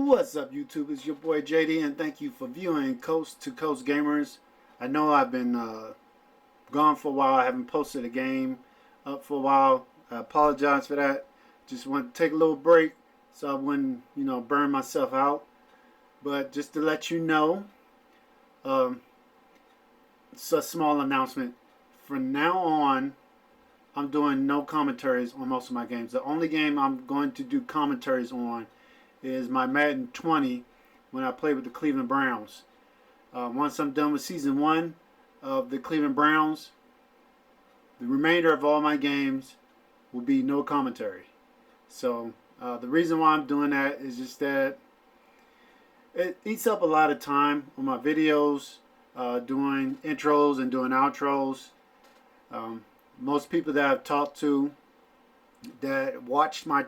What's up, YouTube? It's your boy JD, and thank you for viewing Coast to Coast Gamers. I know I've been gone for a while. I haven't posted a game up for a while. I apologize for that. Just want to take a little break so I wouldn't, burn myself out. But just to let you know, it's a small announcement. From now on, I'm doing no commentaries on most of my games. The only game I'm going to do commentaries on is my Madden 20 when I play with the Cleveland Browns. Once I'm done with Season 1 of the Cleveland Browns, the remainder of all my games will be no commentary. So the reason why I'm doing that is just that it eats up a lot of time on my videos, doing intros and doing outros. Most people that I've talked to that watch my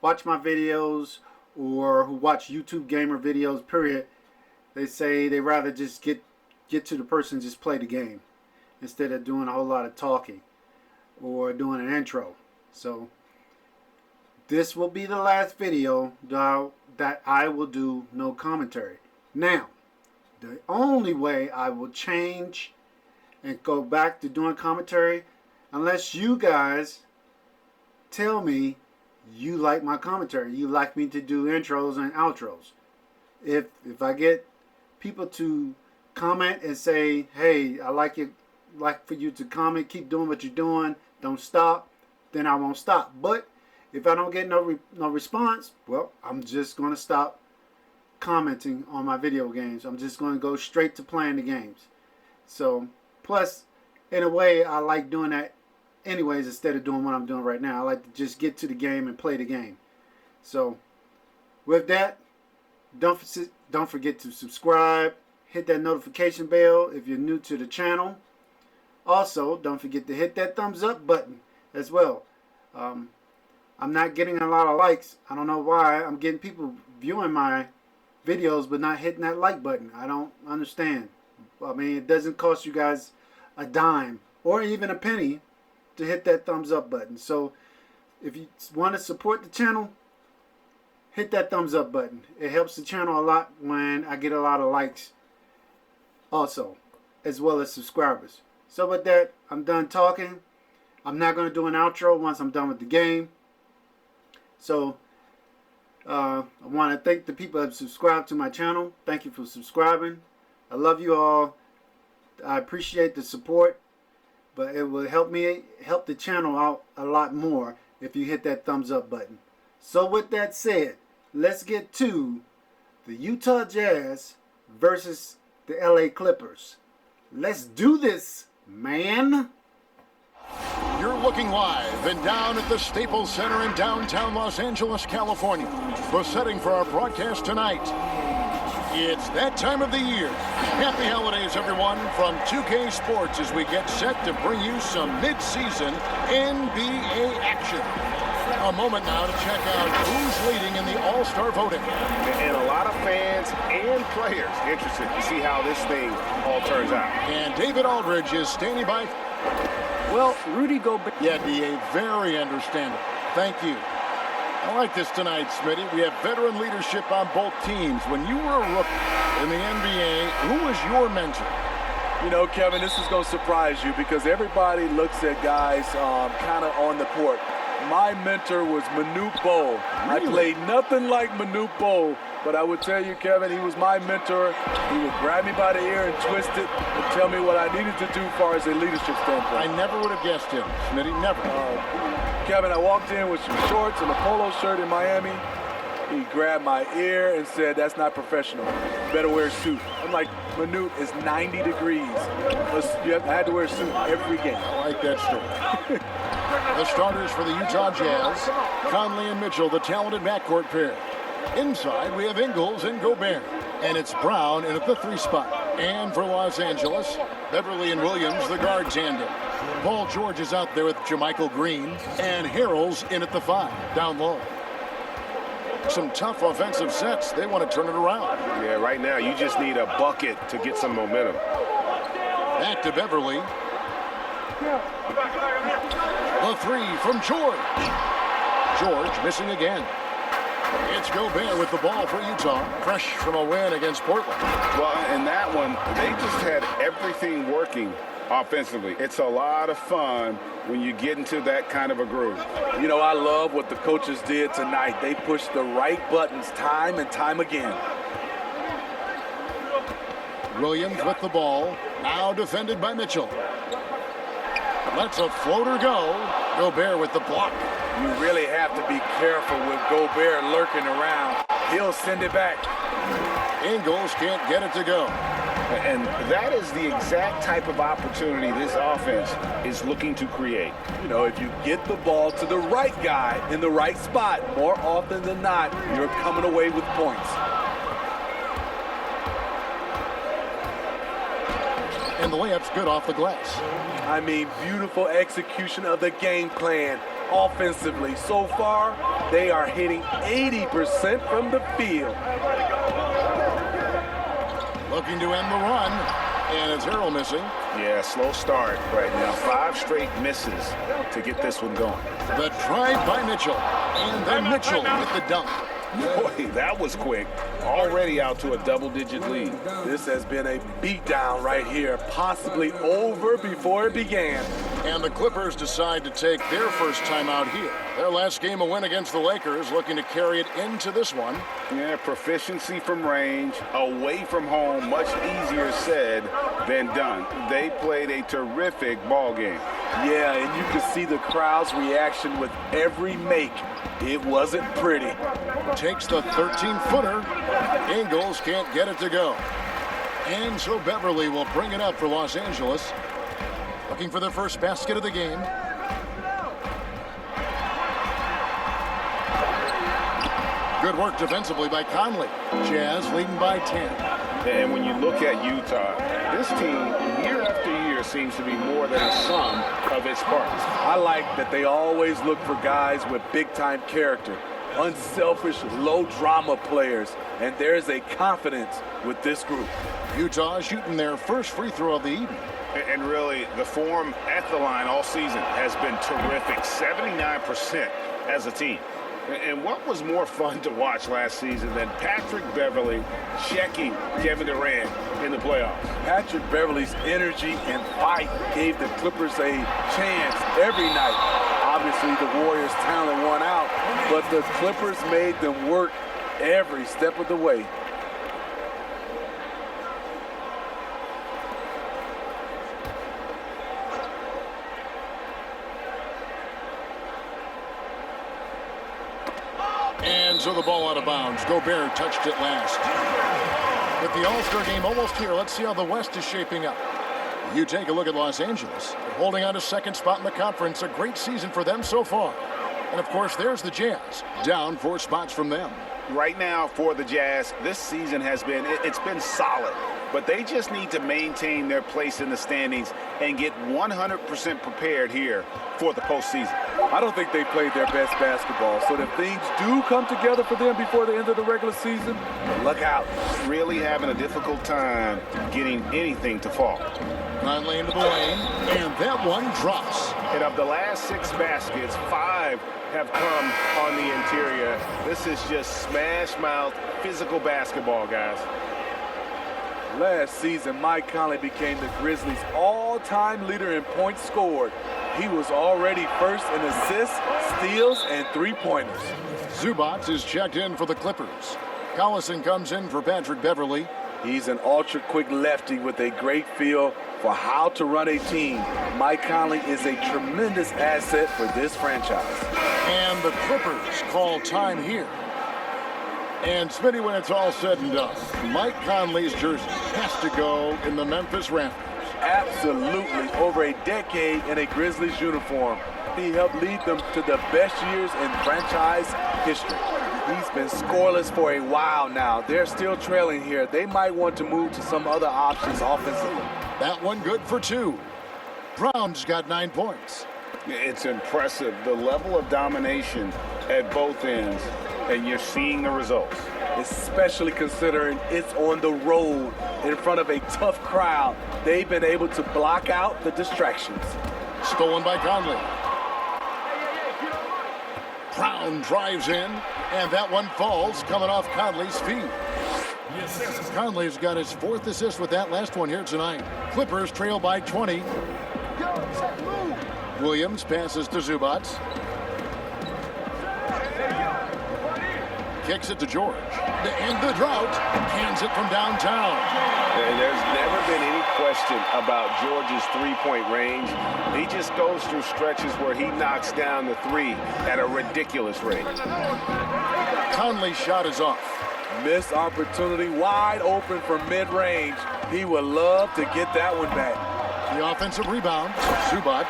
videos or who watch YouTube gamer videos, period, they say they rather just get to the person, just play the game instead of doing a whole lot of talking or doing an intro. So this will be the last video that I will do no commentary. Now, the only way I will change and go back to doing commentary, unless you guys tell me you like my commentary, you like me to do intros and outros. If I get people to comment and say, hey, I like for you to comment, keep doing what you're doing, don't stop, then I won't stop. But if I don't get no response, well, I'm just going to stop commenting on my video games. I'm just going to go straight to playing the games. So, plus, in a way, I like doing that anyways instead of doing what I'm doing right now. I like to just get to the game and play the game. So, with that, don't forget to subscribe, hit that notification bell if you're new to the channel. Also, don't forget to hit that thumbs up button as well. I'm not getting a lot of likes. I don't know why. I'm getting people viewing my videos but not hitting that like button. I don't understand. I mean, it doesn't cost you guys a dime or even a penny to hit that thumbs up button. So if you want to support the channel, hit that thumbs up button. It helps the channel a lot when I get a lot of likes also, as well as subscribers. So with that, I'm done talking. I'm not going to do an outro once I'm done with the game. So I want to thank the people that have subscribed to my channel. Thank you for subscribing. I love you all. I appreciate the support, but it will help the channel out a lot more if you hit that thumbs up button. So with that said, let's get to the Utah Jazz versus the LA Clippers. Let's do this, man. You're looking live and down at the Staples Center in downtown Los Angeles, California. The setting for our broadcast tonight. It's that time of the year. Happy holidays, everyone, from 2K Sports as we get set to bring you some mid-season NBA action. A moment now to check out who's leading in the All-Star voting. And a lot of fans and players interested to see how this thing all turns out. And David Aldridge is standing by. Well, Rudy Gobert. Yeah, DA, very understandable. Thank you. I like this tonight, Smitty. We have veteran leadership on both teams. When you were a rookie in the NBA, who was your mentor? You know, Kevin, this is going to surprise you because everybody looks at guys kind of on the court. My mentor was Manute Bol. Really? I played nothing like Manute Bol, but I would tell you, Kevin, he was my mentor. He would grab me by the ear and twist it and tell me what I needed to do as far as a leadership standpoint. I never would have guessed him, Smitty, never. Kevin, I walked in with some shorts and a polo shirt in Miami. He grabbed my ear and said, that's not professional. You better wear a suit. I'm like, Manute, it's 90 degrees. I had to wear a suit every game. I like that story. The starters for the Utah Jazz, Conley and Mitchell, the talented backcourt pair. Inside, we have Ingles and Gobert. And it's Brown in at the 3 spot. And for Los Angeles, Beverly and Williams, the guard tandem. Paul George is out there with Jermichael Green. And Harrell's in at the 5, down low. Some tough offensive sets. They want to turn it around. Yeah, right now, you just need a bucket to get some momentum. Back to Beverly. The 3 from George. George missing again. It's Gobert with the ball for Utah, fresh from a win against Portland. Well, in that one, they just had everything working offensively. It's a lot of fun when you get into that kind of a groove. You know, I love what the coaches did tonight. They pushed the right buttons time and time again. Williams with the ball, now defended by Mitchell. Lets a floater go. Gobert with the block. You really have to be careful with Gobert lurking around. He'll send it back. Ingles can't get it to go. And that is the exact type of opportunity this offense is looking to create. You know, if you get the ball to the right guy in the right spot, more often than not, you're coming away with points. And the layup's good off the glass. I mean, beautiful execution of the game plan offensively. So far, they are hitting 80% from the field. Looking to end the run, and it's Harrell missing. Yeah, slow start right now. 5 straight misses to get this one going. The drive by Mitchell, and then Mitchell with the dunk. Boy, that was quick. Already out to a double-digit lead. This has been a beatdown right here, possibly over before it began. And the Clippers decide to take their first time out here. Their last game a win against the Lakers, looking to carry it into this one. Yeah, proficiency from range, away from home, much easier said than done. They played a terrific ball game. Yeah, and you can see the crowd's reaction with every make. It wasn't pretty. Takes the 13-footer. Ingles can't get it to go. And so Beverly will bring it up for Los Angeles. Looking for their first basket of the game. Good work defensively by Conley. Jazz leading by 10. And when you look at Utah, this team, year after year, seems to be more than a sum of its parts. I like that they always look for guys with big-time character, unselfish, low-drama players, and there's a confidence with this group. Utah shooting their first free throw of the evening. And really, the form at the line all season has been terrific, 79% as a team. And what was more fun to watch last season than Patrick Beverly checking Kevin Durant in the playoffs? Patrick Beverly's energy and fight gave the Clippers a chance every night. Obviously, the Warriors' talent won out, but the Clippers made them work every step of the way. And so the ball out of bounds. Gobert touched it last. With the All-Star game almost here, let's see how the West is shaping up. You take a look at Los Angeles. They're holding on to second spot in the conference. A great season for them so far. And, of course, there's the Jazz. Down 4 spots from them. Right now for the Jazz, this season has been, it's been solid. But they just need to maintain their place in the standings and get 100% prepared here for the postseason. I don't think they played their best basketball. So if things do come together for them before the end of the regular season, look out. Really having a difficult time getting anything to fall. Conley into the lane, and that one drops. And of the last 6 baskets, 5 have come on the interior. This is just smash mouth, physical basketball, guys. Last season, Mike Conley became the Grizzlies' all-time leader in points scored. He was already first in assists, steals, and three-pointers. Zubac is checked in for the Clippers. Collison comes in for Patrick Beverly. He's an ultra-quick lefty with a great feel for how to run a team. Mike Conley is a tremendous asset for this franchise. And the Clippers call time here. And Smitty, when it's all said and done, Mike Conley's jersey has to go in the Memphis Rafters. Absolutely. Over a decade in a Grizzlies uniform, he helped lead them to the best years in franchise history. He's been scoreless for a while now. They're still trailing here. They might want to move to some other options offensively. That one good for 2. Brown's got 9 points. It's impressive, the level of domination at both ends, and you're seeing the results. Especially considering it's on the road in front of a tough crowd. They've been able to block out the distractions. Stolen by Conley. Brown drives in, And that one falls coming off Conley's feet. Conley's got his 4th assist with that last one here tonight. Clippers trail by 20. Williams passes to Zubac. Kicks it to George. To end the drought, cans it from downtown. There's never been any question about George's three-point range. He just goes through stretches where he knocks down the three at a ridiculous rate. Conley's shot is off. Missed opportunity, wide open for mid-range. He would love to get that one back. The offensive rebound, Zubac.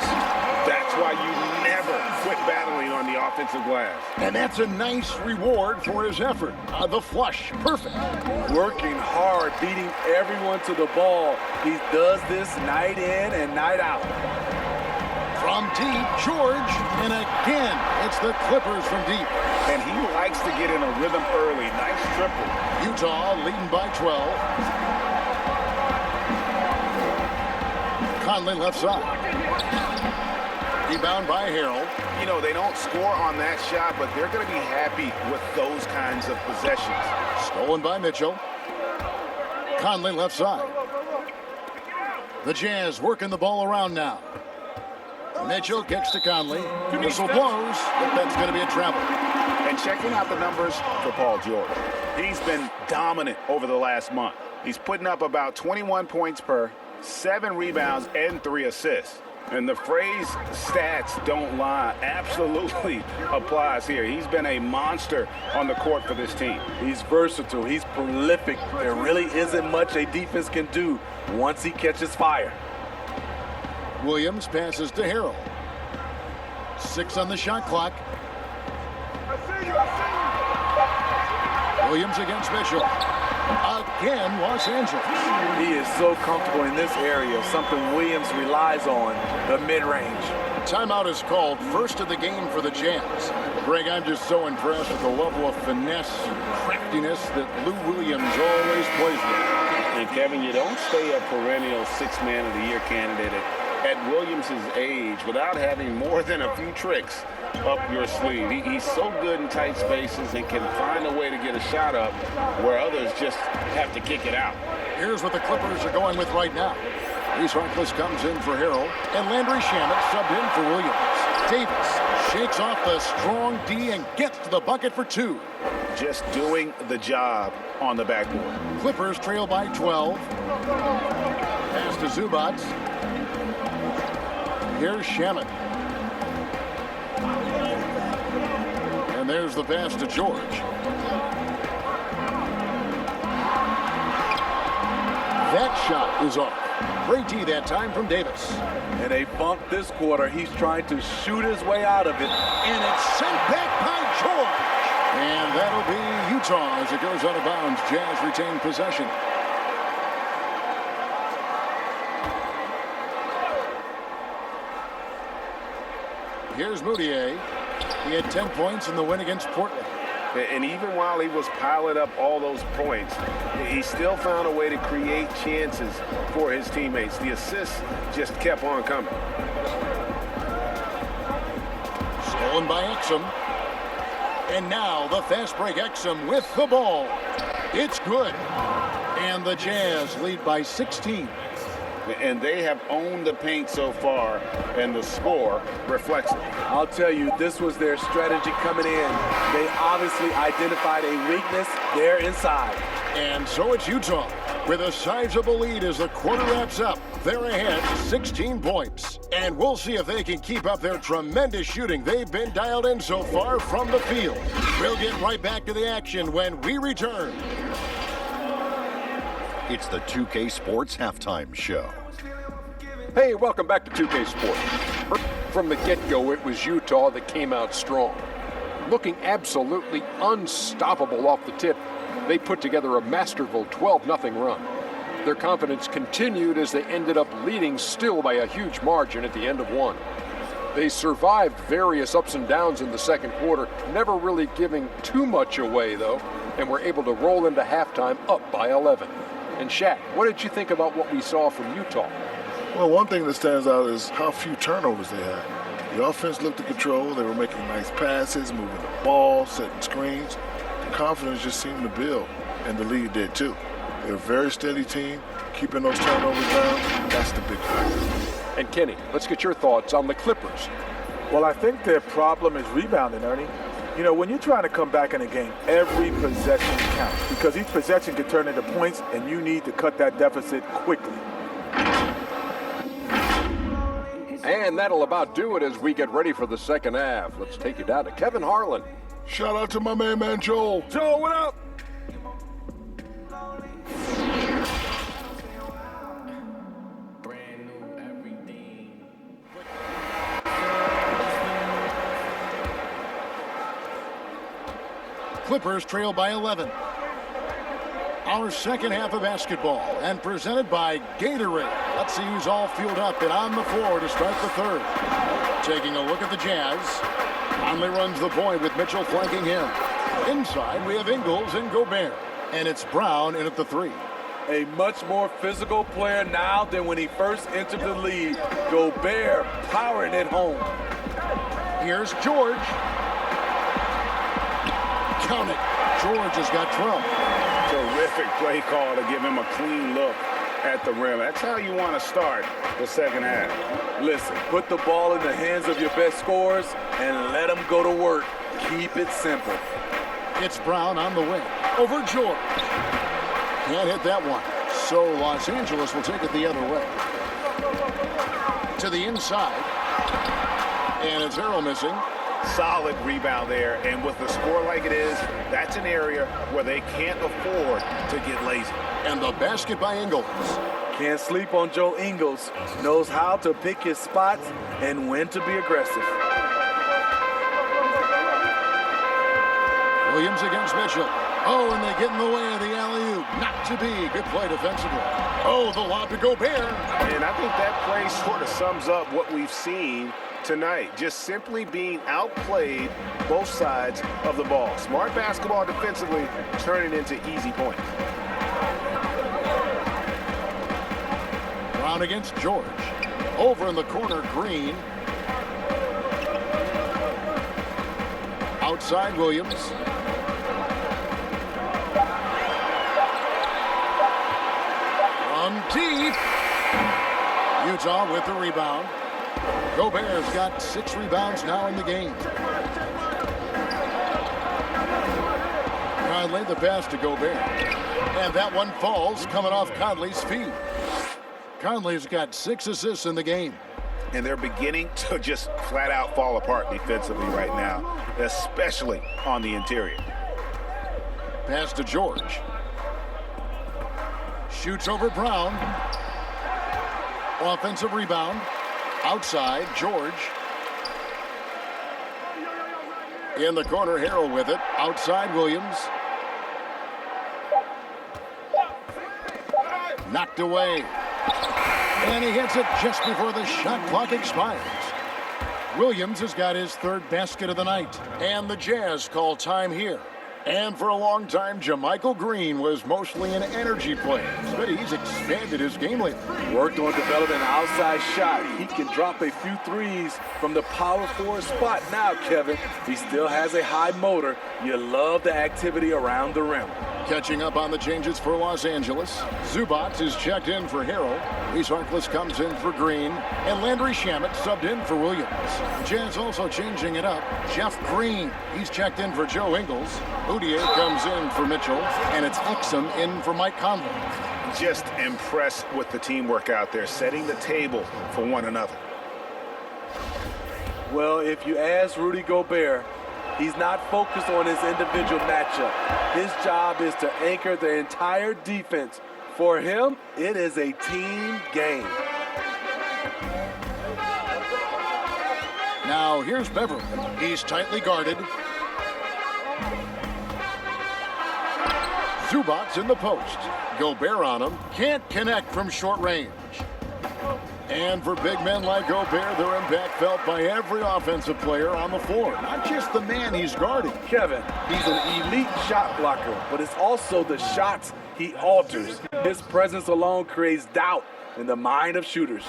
That's why you never quit battling on the offensive glass. And that's a nice reward for his effort. The flush, perfect. Working hard, beating everyone to the ball. He does this night in and night out. From deep, George, and again, it's the Clippers from deep. And he likes to get in a rhythm early. Nice triple. Utah leading by 12. Conley left side. Rebound by Harrell. You know, they don't score on that shot, but they're going to be happy with those kinds of possessions. Stolen by Mitchell. Conley left side. The Jazz working the ball around now. Mitchell kicks to Conley. Whistle blows, but that's going to be a travel. And checking out the numbers for Paul George. He's been dominant over the last month. He's putting up about 21 points per, 7 rebounds, and 3 assists. And the phrase stats don't lie absolutely applies here. He's been a monster on the court for this team. He's versatile. He's prolific. There really isn't much a defense can do once he catches fire. Williams passes to Harrell. 6 on the shot clock. Williams against Mitchell. Again, Los Angeles. He is so comfortable in this area, something Williams relies on, the mid-range. Timeout is called, first of the game for the Jazz. Greg, I'm just so impressed with the level of finesse and craftiness that Lou Williams always plays with. And Kevin, you don't stay a perennial 6th Man of the Year candidate at Williams' age without having more than a few tricks up your sleeve. He's so good in tight spaces and can find a way to get a shot up where others just have to kick it out. Here's what the Clippers are going with right now. Reese Harkless comes in for Harrell, and Landry Shamet subbed in for Williams. Davis shakes off the strong D and gets to the bucket for 2. Just doing the job on the backboard. Clippers trail by 12. Pass to Zubac. Here's Shamet. And there's the pass to George. That shot is off. Great D that time from Davis. And they bumped this quarter. He's trying to shoot his way out of it. And it's sent back by George. And that'll be Utah as it goes out of bounds. Jazz retain possession. Here's Moutier. He had 10 points in the win against Portland. And even while he was piling up all those points, he still found a way to create chances for his teammates. The assists just kept on coming. Stolen by Exum. And now the fast break Exum with the ball. It's good. And the Jazz lead by 16. And they have owned the paint so far, and the score reflects it. I'll tell you, this was their strategy coming in. They obviously identified a weakness there inside. And so it's Utah with a sizable lead as the quarter wraps up. They're ahead 16 points. And we'll see if they can keep up their tremendous shooting they've been dialed in so far from the field. We'll get right back to the action when we return. It's the 2K Sports Halftime Show. Hey, welcome back to 2K Sports. From the get-go, it was Utah that came out strong. Looking absolutely unstoppable off the tip, they put together a masterful 12-0 run. Their confidence continued as they ended up leading still by a huge margin at the end of one. They survived various ups and downs in the second quarter, never really giving too much away, though, and were able to roll into halftime up by 11. And Shaq, what did you think about what we saw from Utah? Well, one thing that stands out is how few turnovers they had. The offense looked in control. They were making nice passes, moving the ball, setting screens. The confidence just seemed to build, and the lead did too. They're a very steady team, keeping those turnovers down. That's the big factor. And Kenny, let's get your thoughts on the Clippers. Well, I think their problem is rebounding, Ernie. You know, when you're trying to come back in a game, every possession counts because each possession can turn into points, and you need to cut that deficit quickly. And that'll about do it as we get ready for the second half. Let's take you down to Kevin Harlan. Shout out to my main man, Joel. Joe, what up? Clippers trail by 11. Our second half of basketball, and presented by Gatorade. Let's see who's all fueled up and on the floor to start the third. Taking a look at the Jazz. Conley runs the point with Mitchell flanking him. Inside, we have Ingles and Gobert. And it's Brown in at the three. A much more physical player now than when he first entered the league. Gobert powering it home. Here's George. Count it. George has got 12. Terrific play call to give him a clean look at the rim. That's how you want to start the second half. Listen, put the ball in the hands of your best scorers and let them go to work. Keep it simple. It's Brown on the wing. Over George. Can't hit that one. So Los Angeles will take it the other way. To the inside. And it's Harrell missing. Solid rebound there, and with the score like it is, that's an area where they can't afford to get lazy. And the basket by Ingles. Can't sleep on Joe Ingles. Knows how to pick his spots and when to be aggressive. Williams against Mitchell. Oh, and they get in the way of the alley-oop. Not to be. Good play defensively. Oh, the lob to Gobert. And I think that play sort of sums up what we've seen tonight. Just simply being outplayed both sides of the ball. Smart basketball defensively, turning into easy points. Brown against George. Over in the corner, Green. Outside, Williams. From deep. Utah with the rebound. Gobert's got 6 rebounds now in the game. Conley the pass to Gobert. And that one falls coming off Conley's feet. Conley's got 6 assists in the game. And they're beginning to just flat out fall apart defensively right now, especially on the interior. Pass to George. Shoots over Brown. Offensive rebound. Outside, George. In the corner, Harrell with it. Outside, Williams. Knocked away. And he hits it just before the shot clock expires. Williams has got his 3rd basket of the night. And the Jazz call time here. And for a long time, JaMychal Green was mostly an energy player, but he's expanded his game lately. Worked on developing an outside shot. He can drop a few threes from the power forward spot now, Kevin. He still has a high motor. You love the activity around the rim. Catching up on the changes for Los Angeles. Zubac is checked in for Harrell. Reese Harkless comes in for Green. And Landry Shamet subbed in for Williams. The Jazz also changing it up. Jeff Green, he's checked in for Joe Ingles. Boudier comes in for Mitchell. And it's Exum in for Mike Conley. Just impressed with the teamwork out there, setting the table for one another. Well, if you ask Rudy Gobert, he's not focused on his individual matchup. His job is to anchor the entire defense. For him, it is a team game. Now here's Beverly. He's tightly guarded. Zubac's in the post. Gobert on him. Can't connect from short range. And for big men like Gobert, their impact felt by every offensive player on the floor. Not just the man he's guarding. Kevin, he's an elite shot blocker, but it's also the shots he alters. His presence alone creates doubt in the mind of shooters.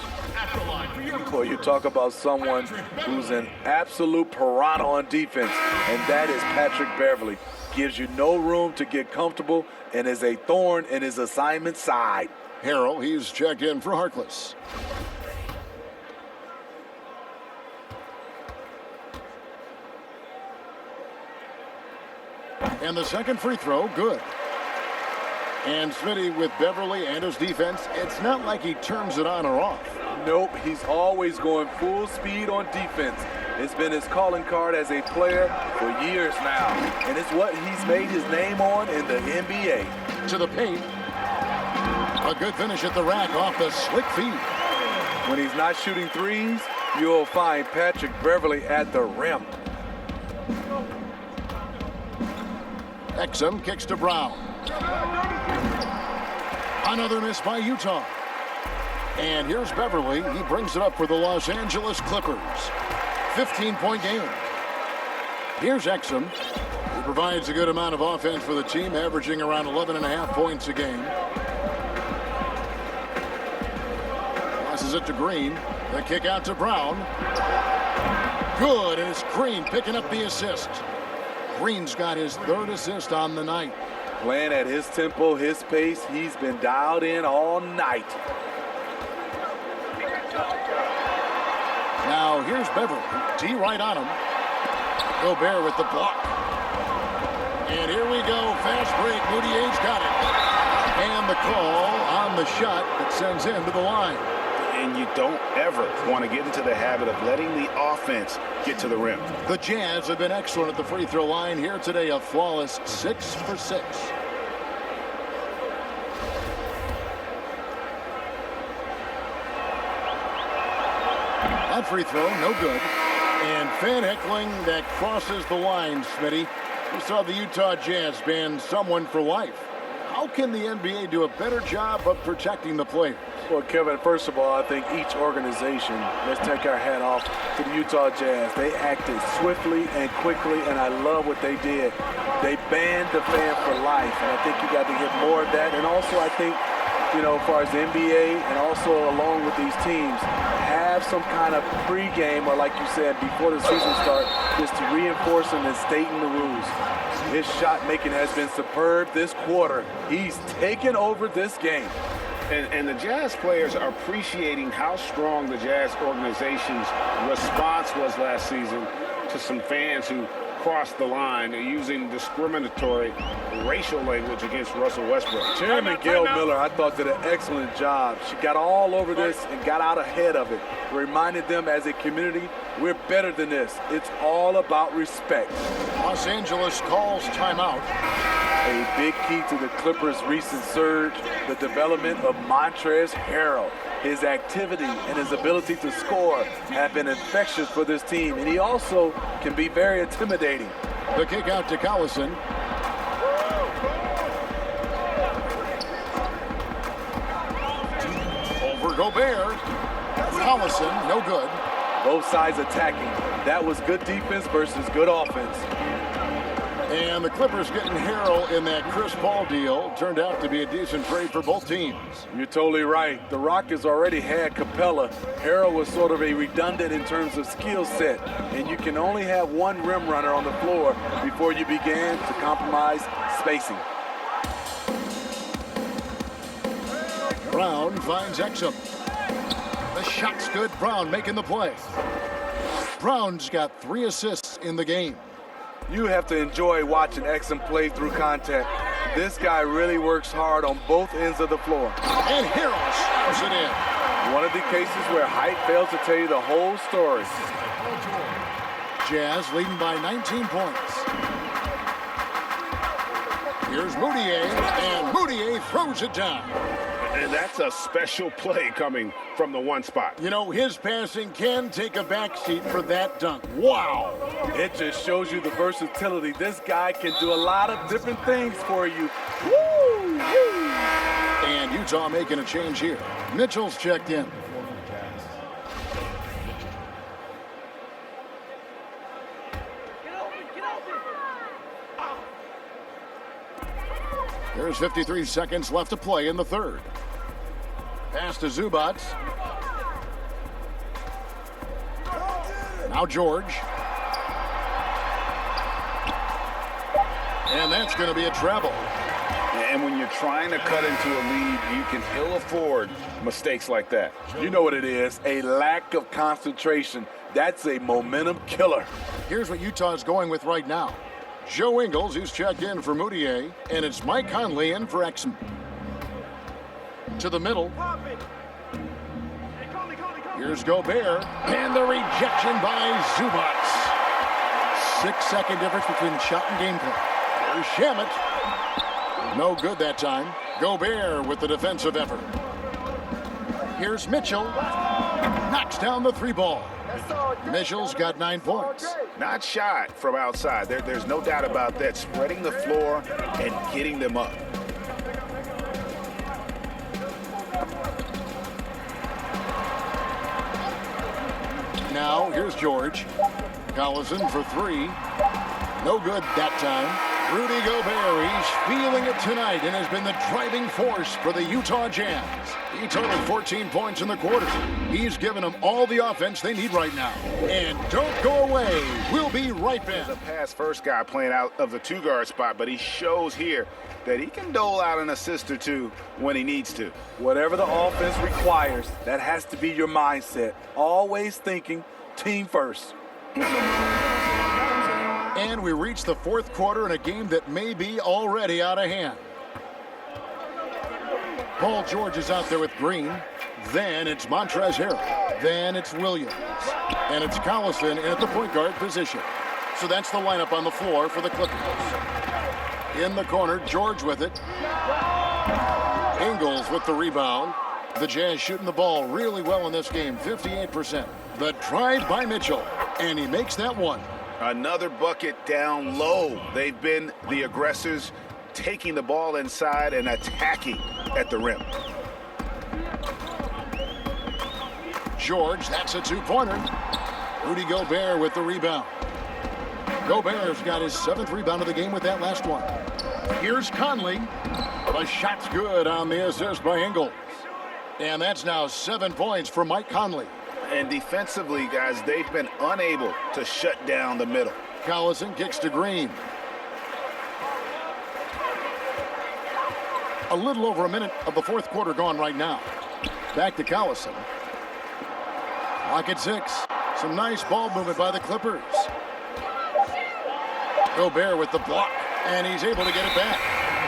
Boy, you talk about someone who's an absolute piranha on defense, and that is Patrick Beverley. Gives you no room to get comfortable and is a thorn in his assignment side. Harrell, he's checked in for Harkless. And the second free throw, good. And Smitty with Beverley and his defense, it's not like he turns it on or off. Nope, he's always going full speed on defense. It's been his calling card as a player for years now, and it's what he's made his name on in the NBA. To the paint. A good finish at the rack off the slick feed. When he's not shooting threes, you'll find Patrick Beverley at the rim. Exum kicks to Brown. Another miss by Utah. And here's Beverley. He brings it up for the Los Angeles Clippers. 15-point game. Here's Exum. He provides a good amount of offense for the team, averaging around 11.5 points a game. Passes it to Green. The kick out to Brown. Good, and it's Green picking up the assist. Green's got his third assist on the night. Playing at his tempo, his pace, he's been dialed in all night. Now here's Beverley. D right on him. Gobert with the block. And here we go. Fast break. Moutier's got it. And the call on the shot that sends him to the line. And you don't ever want to get into the habit of letting the offense get to the rim. The Jazz have been excellent at the free throw line here today. A flawless 6 for 6. That free throw, no good. And fan heckling that crosses the line, Smitty. We saw the Utah Jazz ban someone for life. How can the NBA do a better job of protecting the players? Well, Kevin, first of all, I think each organization, let's take our hat off to the Utah Jazz. They acted swiftly and quickly, and I love what they did. They banned the fan for life, and I think you got to get more of that. And also, I think, you know, as far as the NBA and also along with these teams, have some kind of pregame or, like you said, before the season starts, just to reinforce and stating the rules. His shot making has been superb this quarter. He's taken over this game. And the Jazz players are appreciating how strong the Jazz organization's response was last season to some fans who crossed the line using discriminatory racial language against Russell Westbrook. Chairman Gail Miller, I thought, did an excellent job. She got all over this and got out ahead of it. Reminded them as a community, we're better than this. It's all about respect. Los Angeles calls timeout. A big key to the Clippers' recent surge, the development of Montrezl Harrell. His activity and his ability to score have been infectious for this team, and he also can be very intimidating. The kick out to Collison. Over Gobert. Collison, no good. Both sides attacking. That was good defense versus good offense. And the Clippers getting Harrell in that Chris Paul deal. Turned out to be a decent trade for both teams. You're totally right. The Rockets already had Capella. Harrell was sort of a redundant in terms of skill set. And you can only have one rim runner on the floor before you begin to compromise spacing. Brown finds Exum. The shot's good. Brown making the play. Brown's got 3 assists in the game. You have to enjoy watching Exum play through contact. This guy really works hard on both ends of the floor. And Harrell slams it in. One of the cases where height fails to tell you the whole story. Jazz leading by 19 points. Here's Moutier, and Moutier throws it down. And that's a special play coming from the one spot. You know, his passing can take a backseat for that dunk. Wow. It just shows you the versatility. This guy can do a lot of different things for you. Woo! And Utah making a change here. Mitchell's checked in. There's 53 seconds left to play in the third. Pass to Zubac. Now George. And that's going to be a treble. And when you're trying to cut into a lead, you can ill afford mistakes like that. You know what it is, a lack of concentration. That's a momentum killer. Here's what Utah is going with right now. Joe Ingles, who's checked in for Moutier, and it's Mike Conley in for Exum. To the middle. Here's Gobert, and the rejection by Zubac. 6-second difference between shot and game clock. There's Shamet. No good that time. Gobert with the defensive effort. Here's Mitchell. Knocks down the three ball. Mitchell's got 9 points. Not shot from outside. There's no doubt about that. Spreading the floor and getting them up. Now, here's George. Collison for 3. No good that time. Rudy Gobert, he's feeling it tonight and has been the driving force for the Utah Jazz. He totaled 14 points in the quarter. He's given them all the offense they need right now. And don't go away. We'll be right back. He's a pass-first guy playing out of the two-guard spot, but he shows here that he can dole out an assist or two when he needs to. Whatever the offense requires, that has to be your mindset. Always thinking team first. And we reach the fourth quarter in a game that may be already out of hand. Paul George is out there with Green. Then it's Montrezl Harrell. Then it's Williams. And it's Collison in at the point guard position. So that's the lineup on the floor for the Clippers. In the corner, George with it. Ingles with the rebound. The Jazz shooting the ball really well in this game, 58%. The drive by Mitchell, and he makes that one. Another bucket down low. They've been the aggressors, taking the ball inside and attacking at the rim. George, that's a two-pointer. Rudy Gobert with the rebound. Gobert's got his 7th rebound of the game with that last one. Here's Conley. The shot's good on the assist by Ingles. And that's now 7 points for Mike Conley. And defensively, guys, they've been unable to shut down the middle. Collison kicks to Green. A little over a minute of the fourth quarter gone right now. Back to Collison. Clock at 6. Some nice ball movement by the Clippers. Gobert with the block, and he's able to get it back.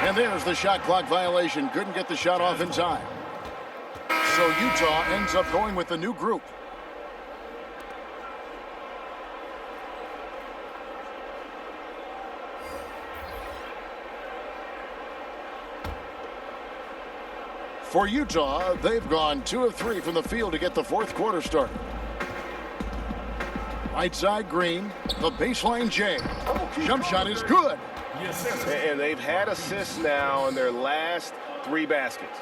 And there's the shot clock violation. Couldn't get the shot off in time. So Utah ends up going with the new group. For Utah, they've gone 2 of 3 from the field to get the fourth quarter started. Right side Green, the baseline J. Jump shot is good. And they've had assists now in their last 3 baskets.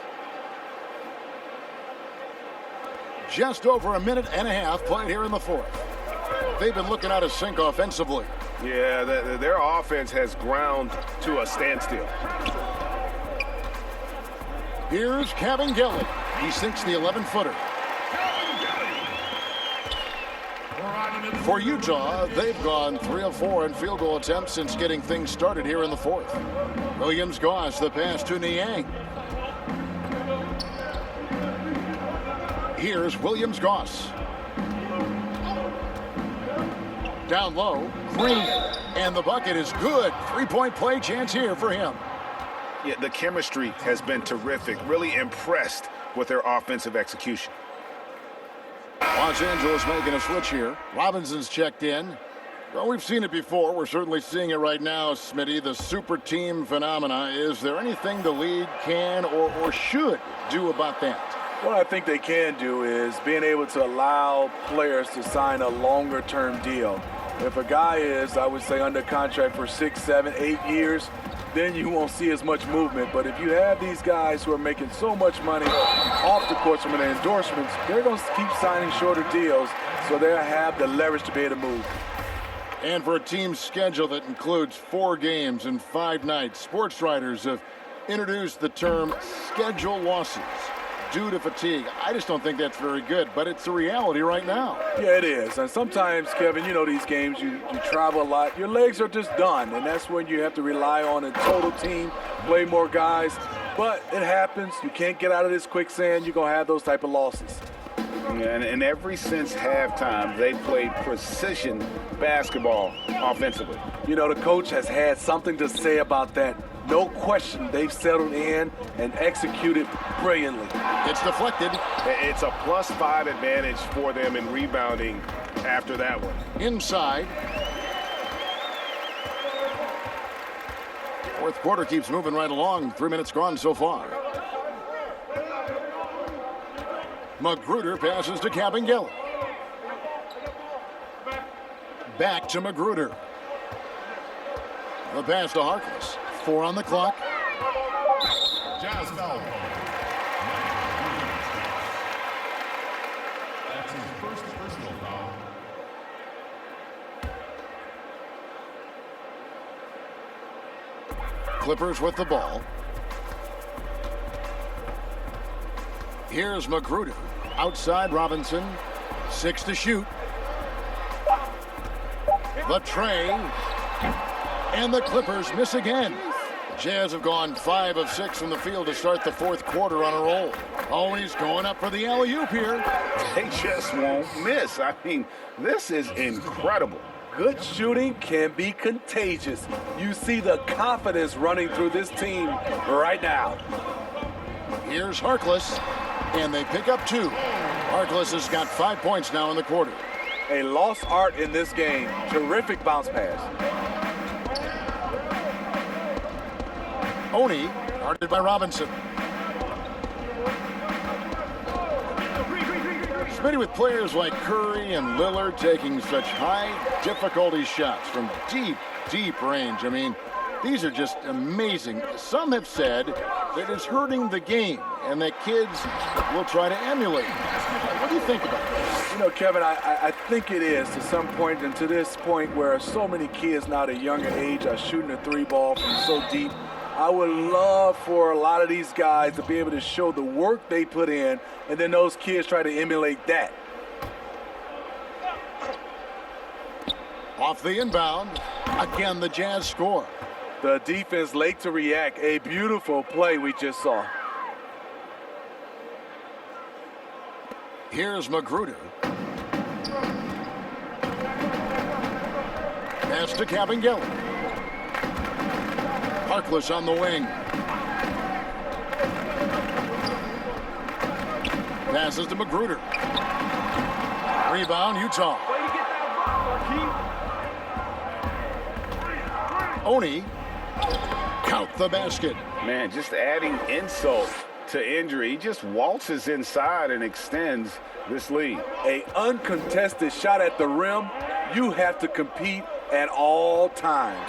Just over a minute and a half played here in the fourth. They've been looking out of sync offensively. Yeah, their offense has ground to a standstill. Here's Kevin Gelly. He sinks the 11-footer. For Utah, they've gone 3 of 4 in field goal attempts since getting things started here in the fourth. Williams Goss, the pass to Niang. Here's Williams Goss. Down low, Green. And the bucket is good. 3-point play chance here for him. Yeah, the chemistry has been terrific. Really impressed with their offensive execution. Los Angeles making a switch here. Robinson's checked in. Well, we've seen it before. We're certainly seeing it right now, Smitty. The super team phenomena. Is there anything the league can or should do about that? What I think they can do is being able to allow players to sign a longer-term deal. If a guy is, I would say, under contract for 6, 7, 8 years, then you won't see as much movement. But if you have these guys who are making so much money off the court from their endorsements, they're going to keep signing shorter deals so they'll have the leverage to be able to move. And for a team's schedule that includes 4 games and 5 nights, sports writers have introduced the term schedule losses. due to fatigue. I just don't think that's very good, but it's the reality right now. Yeah, it is. And sometimes, Kevin, you know these games, you travel a lot. Your legs are just done, and that's when you have to rely on a total team, play more guys. But it happens. You can't get out of this quicksand. You're going to have those type of losses. Yeah, and ever since halftime, they played precision basketball offensively. You know, the coach has had something to say about that. No question, they've settled in and executed brilliantly. It's deflected. It's a +5 advantage for them in rebounding after that one. Inside. Fourth quarter keeps moving right along. 3 minutes gone so far. Magruder passes to Kabengele. Back to Magruder. The pass to Harkless. 4 on the clock. Jazz foul. That's his first personal foul. Clippers with the ball. Here's Magruder. Outside Robinson. 6 to shoot. The tray. And the Clippers miss again. The Jazz have gone 5 of 6 from the field to start the fourth quarter on a roll. Always going up for the alley-oop here. They just won't miss. I mean, this is incredible. Good shooting can be contagious. You see the confidence running through this team right now. Here's Harkless, and they pick up 2. Harkless has got 5 points now in the quarter. A lost art in this game. Terrific bounce pass. Oni, guarded by Robinson. Smitty with players like Curry and Lillard taking such high difficulty shots from deep, deep range. I mean, these are just amazing. Some have said that it's hurting the game and that kids will try to emulate. What do you think about this? You know, Kevin, I think it is to some point, and to this point where so many kids now at a younger age are shooting a 3-ball from so deep. I would love for a lot of these guys to be able to show the work they put in, and then those kids try to emulate that. Off the inbound. Again, the Jazz score. The defense late to react. A beautiful play we just saw. Here's Magruder. Pass to Kabengele. Harkless on the wing. Passes to Magruder. Rebound, Utah. Oni. Count the basket. Man, just adding insult to injury. He just waltzes inside and extends this lead. A uncontested shot at the rim. You have to compete at all times.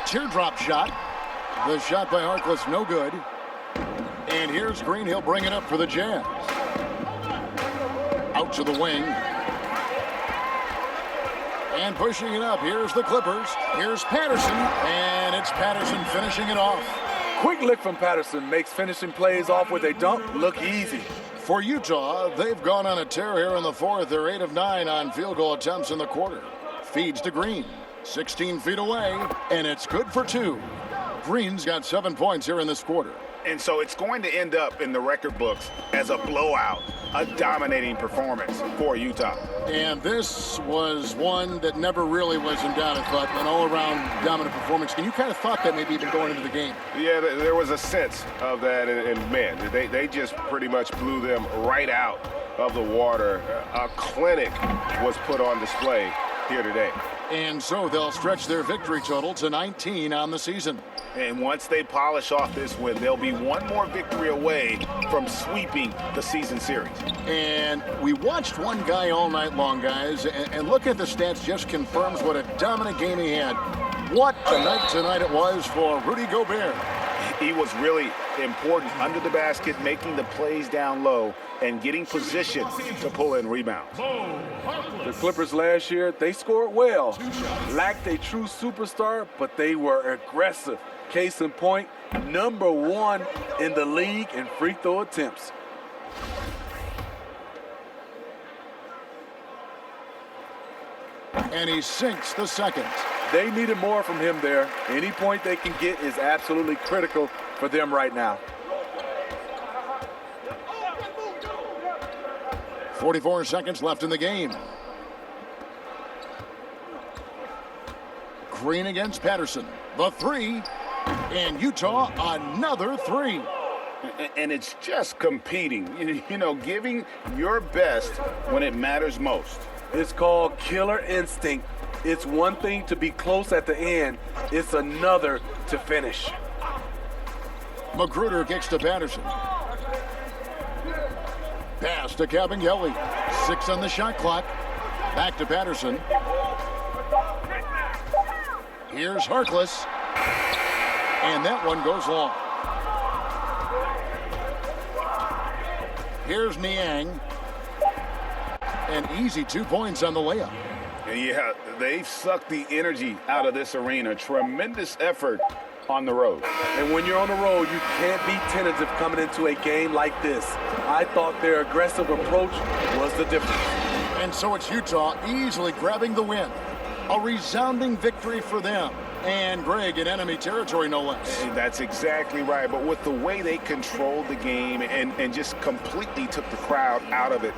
Teardrop shot. The shot by Harkless, no good. And here's Green. He'll bring it up for the Jazz. Out to the wing. And pushing it up. Here's the Clippers. Here's Patterson. And it's Patterson finishing it off. Quick lick from Patterson makes finishing plays off with a dunk look easy. For Utah, they've gone on a tear here in the fourth. They're 8 of 9 on field goal attempts in the quarter. Feeds to Green. 16 feet away, and it's good for 2. Green's got 7 points here in this quarter. And so it's going to end up in the record books as a blowout, a dominating performance for Utah. And this was one that never really was in doubt, I thought, an all-around dominant performance. And you kind of thought that maybe even going into the game. Yeah, there was a sense of that, and man, they just pretty much blew them right out of the water. A clinic was put on display here today. And so they'll stretch their victory total to 19 on the season. And once they polish off this win, they'll be one more victory away from sweeping the season series. And we watched one guy all night long, guys, and look at the stats, just confirms what a dominant game he had. What a night tonight it was for Rudy Gobert. He was really important under the basket, making the plays down low and getting position to pull in rebounds. The Clippers last year, they scored well. Lacked a true superstar, but they were aggressive. Case in point, #1 in the league in free throw attempts. And he sinks the second. They needed more from him there. Any point they can get is absolutely critical for them right now. 44 seconds left in the game. Green against Patterson. The three. And Utah, another three. And it's just competing, you know, giving your best when it matters most. It's called killer instinct. It's one thing to be close at the end. It's another to finish. Magruder kicks to Patterson. Pass to Kelly. 6 on the shot clock. Back to Patterson. Here's Harkless. And that one goes long. Here's Niang. An easy 2 points on the layup. Yeah, they've sucked the energy out of this arena. Tremendous effort on the road. And when you're on the road, you can't be tentative coming into a game like this. I thought their aggressive approach was the difference. And so it's Utah easily grabbing the win. A resounding victory for them. And Greg in enemy territory, no less. And that's exactly right. But with the way they controlled the game and just completely took the crowd out of it,